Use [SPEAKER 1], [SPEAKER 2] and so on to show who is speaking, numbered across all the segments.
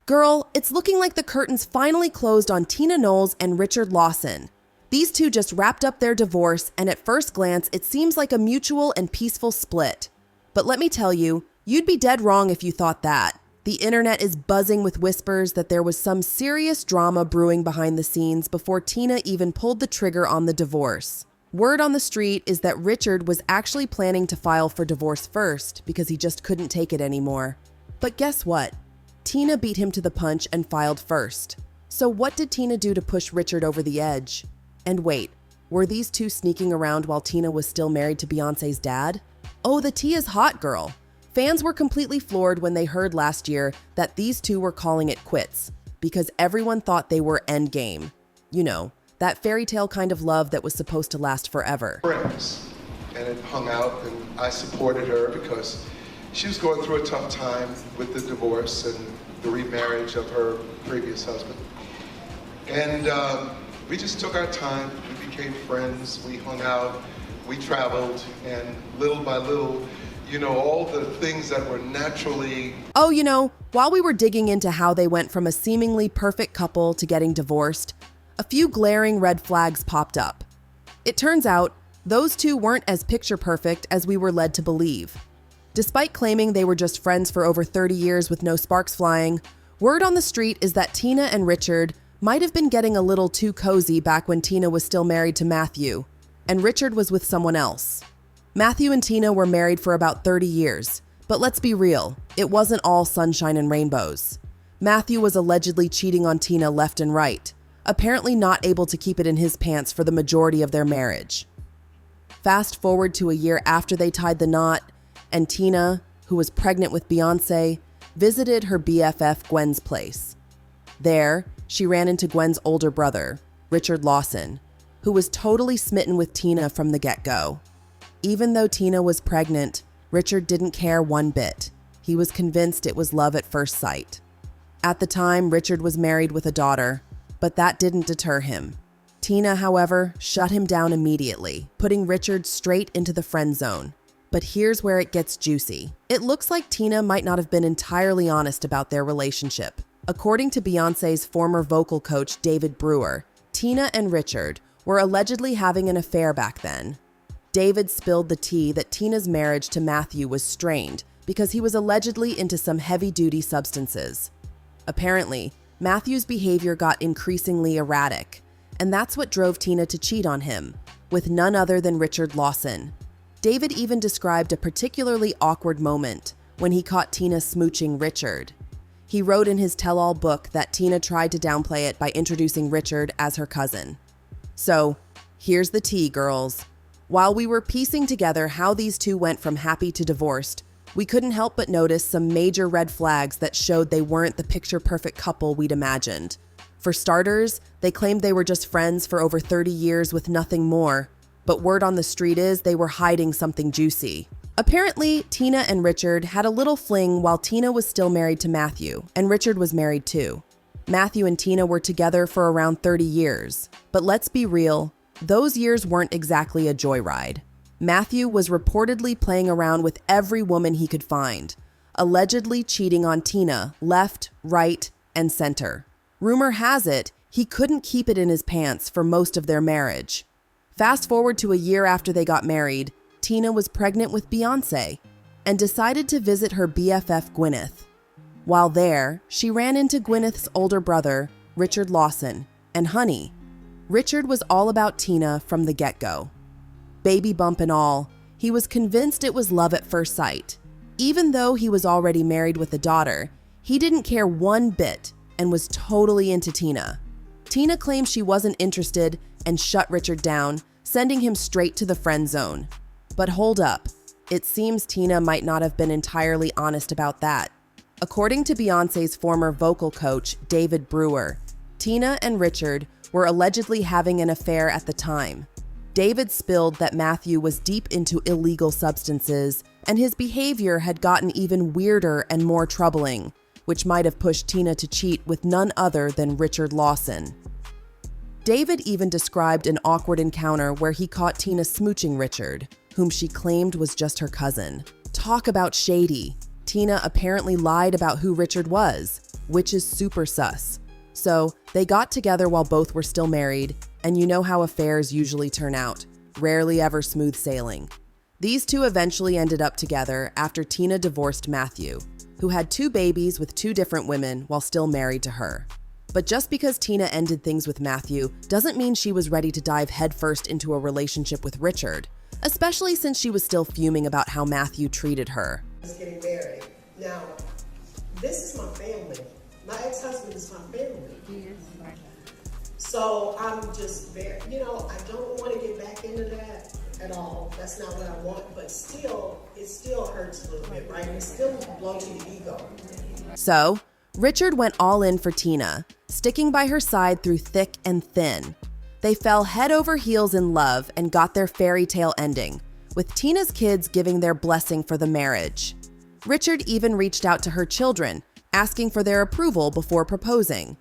[SPEAKER 1] Girl, it's looking like the curtains finally closed on Tina Knowles and Richard Lawson. These two just wrapped up their divorce, and at first glance, it seems like a mutual and peaceful split. But let me tell you, you'd be dead wrong if you thought that. The internet is buzzing with whispers that there was some serious drama brewing behind the scenes before Tina even pulled the trigger on the divorce. Word on the street is that Richard was actually planning to file for divorce first because he just couldn't take it anymore. But guess what? Tina beat him to the punch and filed first. So what did Tina do to push Richard over the edge? And wait, were these two sneaking around while Tina was still married to Beyoncé's dad? Oh, the tea is hot, girl. Fans were completely floored when they heard last year that these two were calling it quits because everyone thought they were endgame. You know, that fairy tale kind of love that was supposed to last forever.
[SPEAKER 2] Friends, and it hung out, and I supported her because she was going through a tough time with the divorce and the remarriage of her previous husband. And we just took our time, we became friends, we hung out, we traveled, and little by little, you know, all the things that were naturally...
[SPEAKER 1] Oh, you know, while we were digging into how they went from a seemingly perfect couple to getting divorced, a few glaring red flags popped up. It turns out, those two weren't as picture perfect as we were led to believe. Despite claiming they were just friends for over 30 years with no sparks flying, word on the street is that Tina and Richard might have been getting a little too cozy back when Tina was still married to Matthew, and Richard was with someone else. Matthew and Tina were married for about 30 years, but let's be real, it wasn't all sunshine and rainbows. Matthew was allegedly cheating on Tina left and right, apparently not able to keep it in his pants for the majority of their marriage. Fast forward to a year after they tied the knot, and Tina, who was pregnant with Beyoncé, visited her BFF Gwen's place. There, she ran into Gwen's older brother, Richard Lawson, who was totally smitten with Tina from the get-go. Even though Tina was pregnant, Richard didn't care one bit. He was convinced it was love at first sight. At the time, Richard was married with a daughter, but that didn't deter him. Tina, however, shut him down immediately, putting Richard straight into the friend zone. But here's where it gets juicy. It looks like Tina might not have been entirely honest about their relationship. According to Beyoncé's former vocal coach, David Brewer, Tina and Richard were allegedly having an affair back then. David spilled the tea that Tina's marriage to Matthew was strained because he was allegedly into some heavy-duty substances. Apparently, Matthew's behavior got increasingly erratic, and that's what drove Tina to cheat on him, with none other than Richard Lawson. David even described a particularly awkward moment when he caught Tina smooching Richard. He wrote in his tell-all book that Tina tried to downplay it by introducing Richard as her cousin. So, here's the tea, girls. While we were piecing together how these two went from happy to divorced, we couldn't help but notice some major red flags that showed they weren't the picture-perfect couple we'd imagined. For starters, they claimed they were just friends for over 30 years with nothing more, but word on the street is they were hiding something juicy. Apparently, Tina and Richard had a little fling while Tina was still married to Matthew, and Richard was married too. Matthew and Tina were together for around 30 years, but let's be real, those years weren't exactly a joyride. Matthew was reportedly playing around with every woman he could find, allegedly cheating on Tina left, right, and center. Rumor has it, he couldn't keep it in his pants for most of their marriage. Fast forward to a year after they got married, Tina was pregnant with Beyoncé and decided to visit her BFF Gwyneth. While there, she ran into Gwyneth's older brother, Richard Lawson, and honey, Richard was all about Tina from the get-go. Baby bump and all, he was convinced it was love at first sight. Even though he was already married with a daughter, he didn't care one bit and was totally into Tina. Tina claimed she wasn't interested and shut Richard down, sending him straight to the friend zone. But hold up, it seems Tina might not have been entirely honest about that. According to Beyoncé's former vocal coach, David Brewer, Tina and Richard were allegedly having an affair at the time. David spilled that Matthew was deep into illegal substances, and his behavior had gotten even weirder and more troubling, which might have pushed Tina to cheat with none other than Richard Lawson. David even described an awkward encounter where he caught Tina smooching Richard, whom she claimed was just her cousin. Talk about shady. Tina apparently lied about who Richard was, which is super sus. So they got together while both were still married, and you know how affairs usually turn out, rarely ever smooth sailing. These two eventually ended up together after Tina divorced Matthew, who had 2 babies with 2 different women while still married to her. But just because Tina ended things with Matthew doesn't mean she was ready to dive headfirst into a relationship with Richard, especially since she was still fuming about how Matthew treated her.
[SPEAKER 3] Getting married. Now, this is my family. My ex-husband is my family. So I'm just very, I don't want to get back into that at all. That's not what I want, but still, it still hurts a little bit, right? It still blows your ego.
[SPEAKER 1] So, Richard went all in for Tina, sticking by her side through thick and thin. They fell head over heels in love and got their fairy tale ending, with Tina's kids giving their blessing for the marriage. Richard even reached out to her children, asking for their approval before proposing.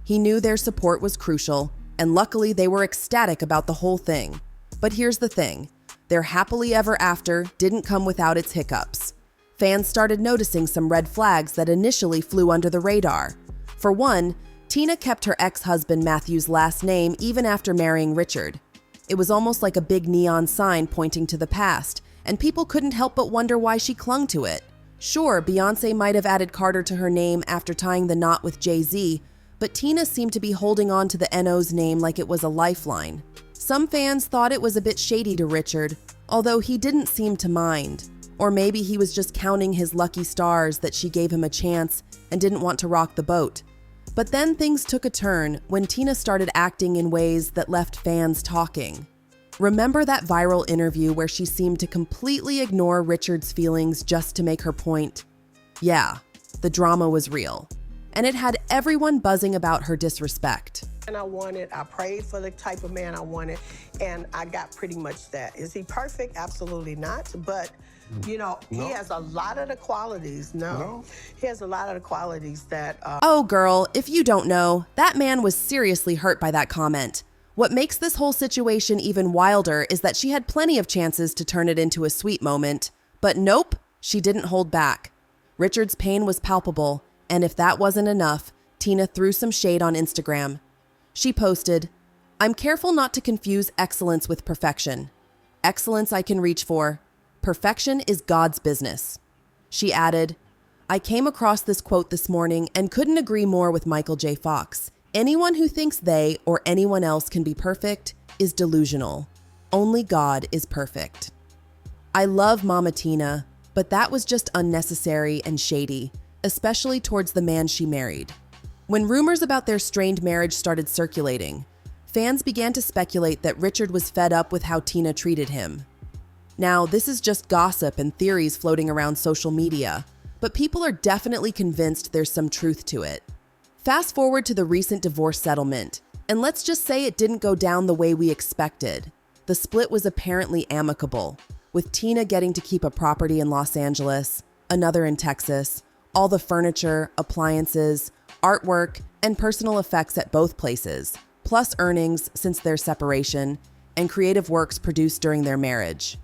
[SPEAKER 1] He knew their support was crucial, and luckily they were ecstatic about the whole thing. But here's the thing, their happily ever after didn't come without its hiccups. Fans started noticing some red flags that initially flew under the radar. For one, Tina kept her ex-husband Matthew's last name even after marrying Richard. It was almost like a big neon sign pointing to the past, and people couldn't help but wonder why she clung to it. Sure, Beyoncé might have added Carter to her name after tying the knot with Jay-Z, but Tina seemed to be holding on to the NO's name like it was a lifeline. Some fans thought it was a bit shady to Richard, although he didn't seem to mind. Or maybe he was just counting his lucky stars that she gave him a chance and didn't want to rock the boat. But then things took a turn when Tina started acting in ways that left fans talking. Remember that viral interview where she seemed to completely ignore Richard's feelings just to make her point? Yeah, the drama was real, and it had everyone buzzing about her disrespect.
[SPEAKER 3] And I prayed for the type of man I wanted, and I got pretty much that. Is he perfect? Absolutely not, but he has a lot of the qualities. He has a lot of the qualities that...
[SPEAKER 1] Oh, girl, if you don't know, that man was seriously hurt by that comment. What makes this whole situation even wilder is that she had plenty of chances to turn it into a sweet moment. But nope, she didn't hold back. Richard's pain was palpable, and if that wasn't enough, Tina threw some shade on Instagram. She posted, "I'm careful not to confuse excellence with perfection. Excellence I can reach for. Perfection is God's business." She added, "I came across this quote this morning and couldn't agree more with Michael J. Fox. Anyone who thinks they or anyone else can be perfect is delusional. Only God is perfect." I love Mama Tina, but that was just unnecessary and shady, especially towards the man she married. When rumors about their strained marriage started circulating, fans began to speculate that Richard was fed up with how Tina treated him. Now, this is just gossip and theories floating around social media, but people are definitely convinced there's some truth to it. Fast forward to the recent divorce settlement, and let's just say it didn't go down the way we expected. The split was apparently amicable, with Tina getting to keep a property in Los Angeles, another in Texas, all the furniture, appliances, artwork, and personal effects at both places, plus earnings since their separation, and creative works produced during their marriage.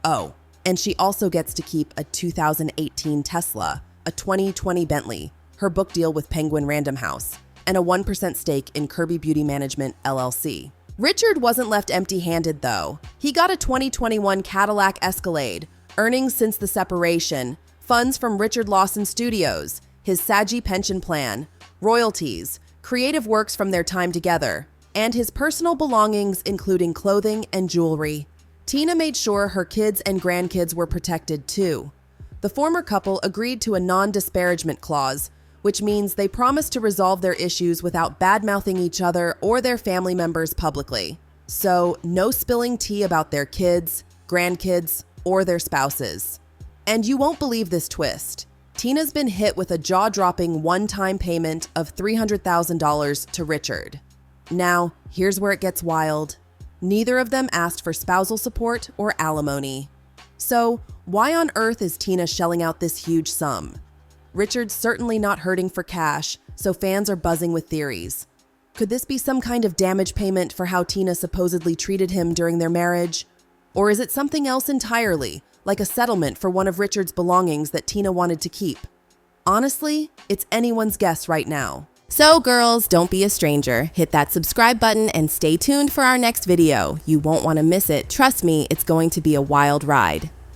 [SPEAKER 1] Oh, and she also gets to keep a 2018 Tesla, a 2020 Bentley, her book deal with Penguin Random House, and a 1% stake in Kirby Beauty Management, LLC. Richard wasn't left empty-handed, though. He got a 2021 Cadillac Escalade, earnings since the separation, funds from Richard Lawson Studios, his Saji pension plan, royalties, creative works from their time together, and his personal belongings including clothing and jewelry. Tina made sure her kids and grandkids were protected too. The former couple agreed to a non-disparagement clause, which means they promised to resolve their issues without bad-mouthing each other or their family members publicly. So, no spilling tea about their kids, grandkids, or their spouses. And you won't believe this twist. Tina's been hit with a jaw-dropping one-time payment of $300,000 to Richard. Now, here's where it gets wild. Neither of them asked for spousal support or alimony. So, why on earth is Tina shelling out this huge sum? Richard's certainly not hurting for cash, so fans are buzzing with theories. Could this be some kind of damage payment for how Tina supposedly treated him during their marriage? Or is it something else entirely, like a settlement for one of Richard's belongings that Tina wanted to keep? Honestly, it's anyone's guess right now.
[SPEAKER 4] So girls, don't be a stranger. Hit that subscribe button and stay tuned for our next video. You won't want to miss it. Trust me, it's going to be a wild ride.